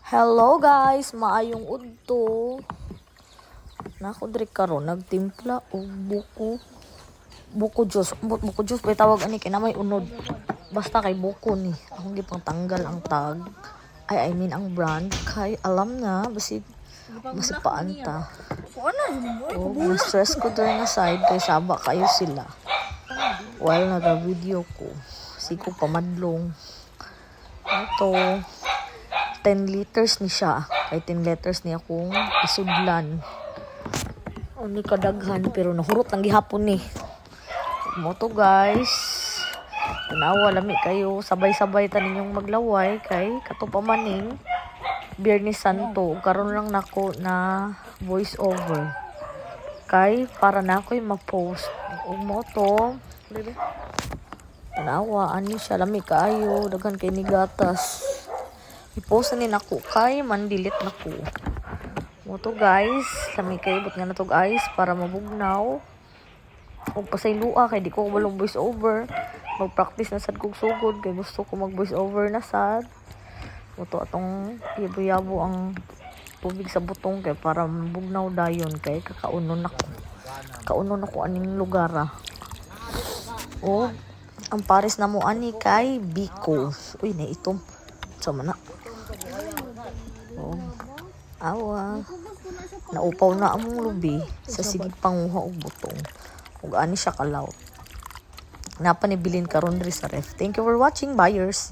Hello guys, maayong udto. Nako diri karon nagtimpla og buko juice. Buko juice bay tawag ani kay na may unod. Basta kay buko ni. Akong gipang tanggal ang tag. I mean ang brand kay alam na basi paanta. Oh, stress ko diri nga side kay saba kayo sila. While naga-video ko, siko pamadlong. Ito 10 liters ni siya. Kay 10 liters ni akong isudlan. Ni kadaghan pero nahurot ang gihapon ni. Mo to guys. Tanawa lami kayo sabay-sabay ta ninyong maglaway kay katupamaning Biyernes Santo. Karon lang nako na voice over. Kay para na ako'y ma-post. Og mo to. Tanawa ani siya lami kaayo daghan kay ni gatas. I-post na din ako kay mandilit na ko. Mo to guys, lami kayo but nga na to guys para mabugnaw. O pasaylua kay di ko walong voice over. Mag-practice na sad kog sugod kay gusto ko mag voice over na sad. Mo to atong yabo-yabo ang tubig sa butong kay para mabugnaw dayon kay kakaunon ako. Kaunon ako aning lugar. O ang pares na mo ani kay Biko. Uy na itom. Sama na. Oh. Awa. Naupaw na among lubi sa sige panguha og butong. Ug ani siya kalaw. Napanibilin karon diri sa ref. Thank you for watching, buyers.